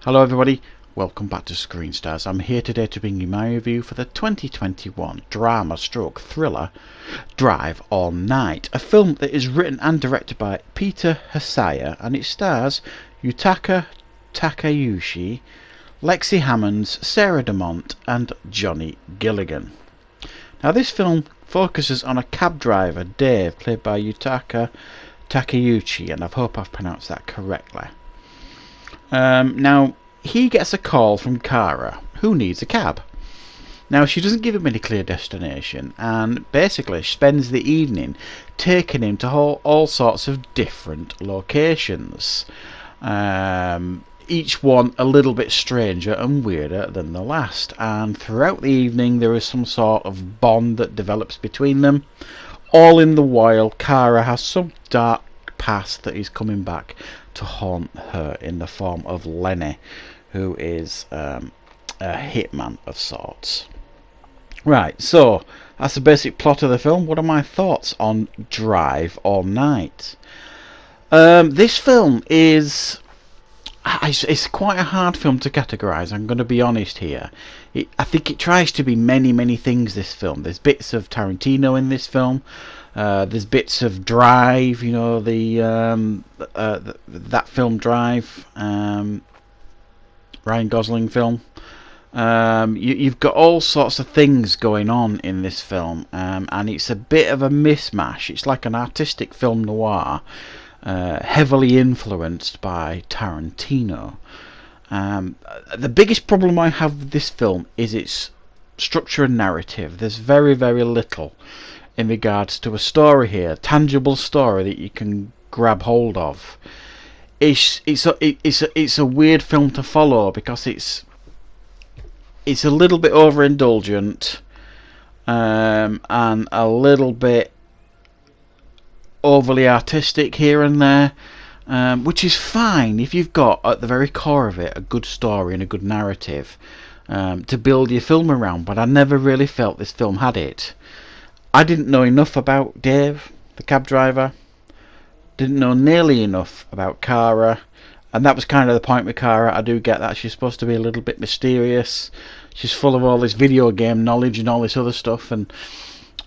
Hello everybody, welcome back to Screen Stars. I'm here today to bring you my review for the 2021 drama/thriller Drive All Night, a film that is written and directed by Peter Hasaya, and it stars Yutaka Takayushi, Lexi Hammonds, Sarah DeMont and Johnny Gilligan. Now this film focuses on a cab driver, Dave, played by Yutaka Takayuchi, and I hope I've pronounced that correctly. Now, he gets a call from Kara, who needs a cab. Now, she doesn't give him any clear destination, and basically spends the evening taking him to all sorts of different locations. Each one a little bit stranger and weirder than the last, and throughout the evening there is some sort of bond that develops between them. All in the while, Kara has some dark past that is coming back to haunt her in the form of Lenny, who is a hitman of sorts. Right, so that's the basic plot of the film. What are my thoughts on Drive All Night? This film is... it's quite a hard film to categorise, I'm going to be honest here. I think it tries to be many things, this film. There's bits of Tarantino in this film. There's bits of Drive, you know, that film Drive, Ryan Gosling film. You've got all sorts of things going on in this film, and it's a bit of a mismatch. It's like an artistic film noir, heavily influenced by Tarantino. The biggest problem I have with this film is its structure and narrative. There's very little in regards to a story here, tangible story that you can grab hold of. It's a weird film to follow because it's a little bit overindulgent, and a little bit overly artistic here and there, which is fine if you've got at the very core of it a good story and a good narrative to build your film around. But I never really felt this film had it. I didn't know enough about Dave, the cab driver. Didn't know nearly enough about Kara, and that was kind of the point with Kara. I do get that she's supposed to be a little bit mysterious. She's full of all this video game knowledge and all this other stuff, and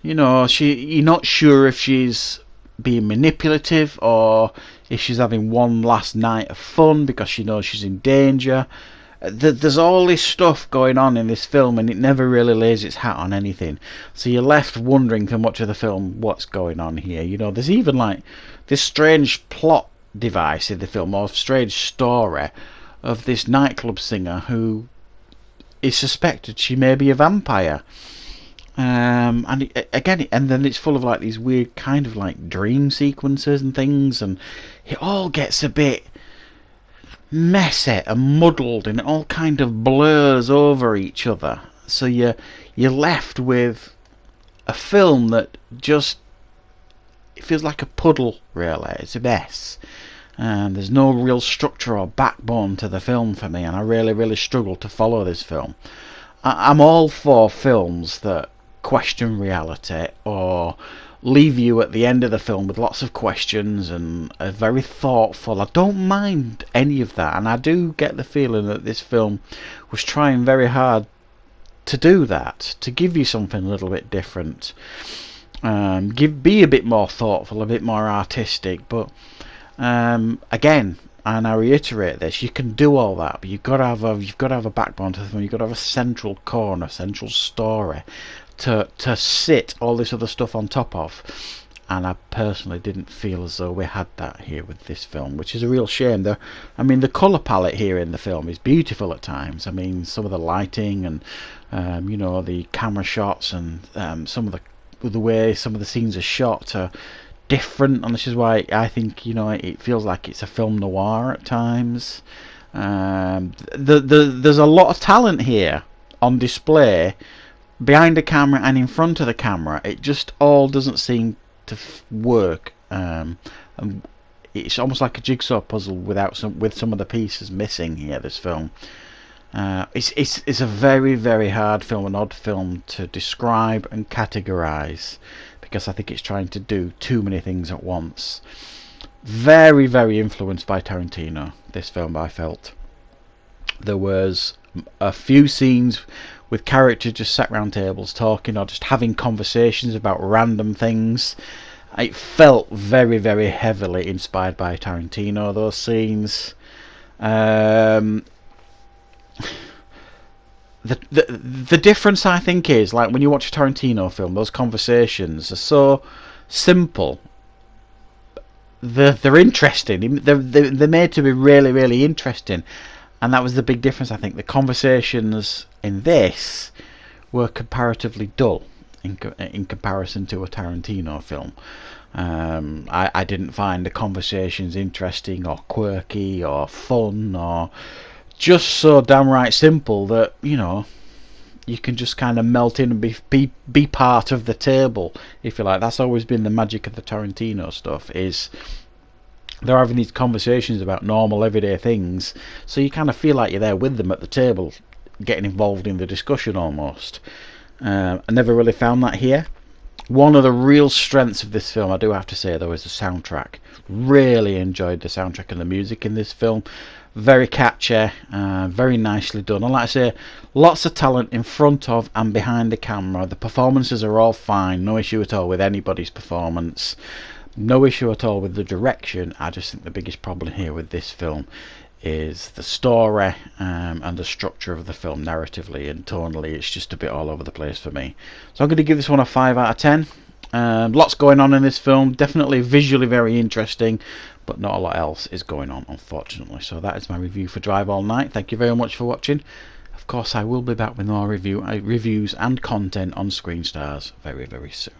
you know, you're not sure if she's being manipulative or if she's having one last night of fun because she knows she's in danger. There's all this stuff going on in this film, and it never really lays its hat on anything, so you're left wondering for much of the film what's going on here. You know, there's even like this strange plot device in the film, or strange story of this nightclub singer who is suspected she may be a vampire, and then it's full of like these weird kind of like dream sequences and things, and it all gets a bit messy and muddled, and it all kind of blurs over each other, so you're left with a film that just, it feels like a puddle really. It's a mess, and there's no real structure or backbone to the film for me, and I really struggle to follow this film. I'm all for films that question reality or leave you at the end of the film with lots of questions and are very thoughtful. I don't mind any of that, and I do get the feeling that this film was trying very hard to do that, to give you something a little bit different, be a bit more thoughtful, a bit more artistic. But again, and I reiterate this, you can do all that, but you've got to have a backbone to the film. You've got to have a central core and a central story to sit all this other stuff on top of, and I personally didn't feel as though we had that here with this film, which is a real shame. The colour palette here in the film is beautiful at times. I mean, some of the lighting and you know, the camera shots and some of the way some of the scenes are shot are different, and this is why I think, you know, it feels like it's a film noir at times. There's a lot of talent here on display behind the camera and in front of the camera. It just all doesn't seem to work. It's almost like a jigsaw puzzle with some of the pieces missing here, this film. It's a very hard film, an odd film to describe and categorise, because I think it's trying to do too many things at once. Very influenced by Tarantino, this film, I felt. There was a few scenes with characters just sat round tables talking or just having conversations about random things. It felt very, very heavily inspired by Tarantino, those scenes. The difference, I think, is like when you watch a Tarantino film, those conversations are so simple. They're interesting. They're made to be really, really interesting, and that was the big difference. I think the conversations in this were comparatively dull in comparison to a Tarantino film. I didn't find the conversations interesting or quirky or fun or just so downright simple that, you know, you can just kind of melt in and be part of the table, if you like. That's always been the magic of the Tarantino stuff, is they're having these conversations about normal everyday things, so you kind of feel like you're there with them at the table, getting involved in the discussion almost. I never really found that here. One of the real strengths of this film, I do have to say though, is the soundtrack. Really enjoyed the soundtrack and the music in this film. Very catchy, very nicely done. And like I say, lots of talent in front of and behind the camera. The performances are all fine, no issue at all with anybody's performance. No issue at all with the direction. I just think the biggest problem here with this film is the story and the structure of the film narratively and tonally. It's just a bit all over the place for me. So I'm going to give this one a 5 out of 10. Lots going on in this film. Definitely visually very interesting, but not a lot else is going on, unfortunately. So that is my review for Drive All Night. Thank you very much for watching. Of course, I will be back with more reviews and content on Screen Stars very, very soon.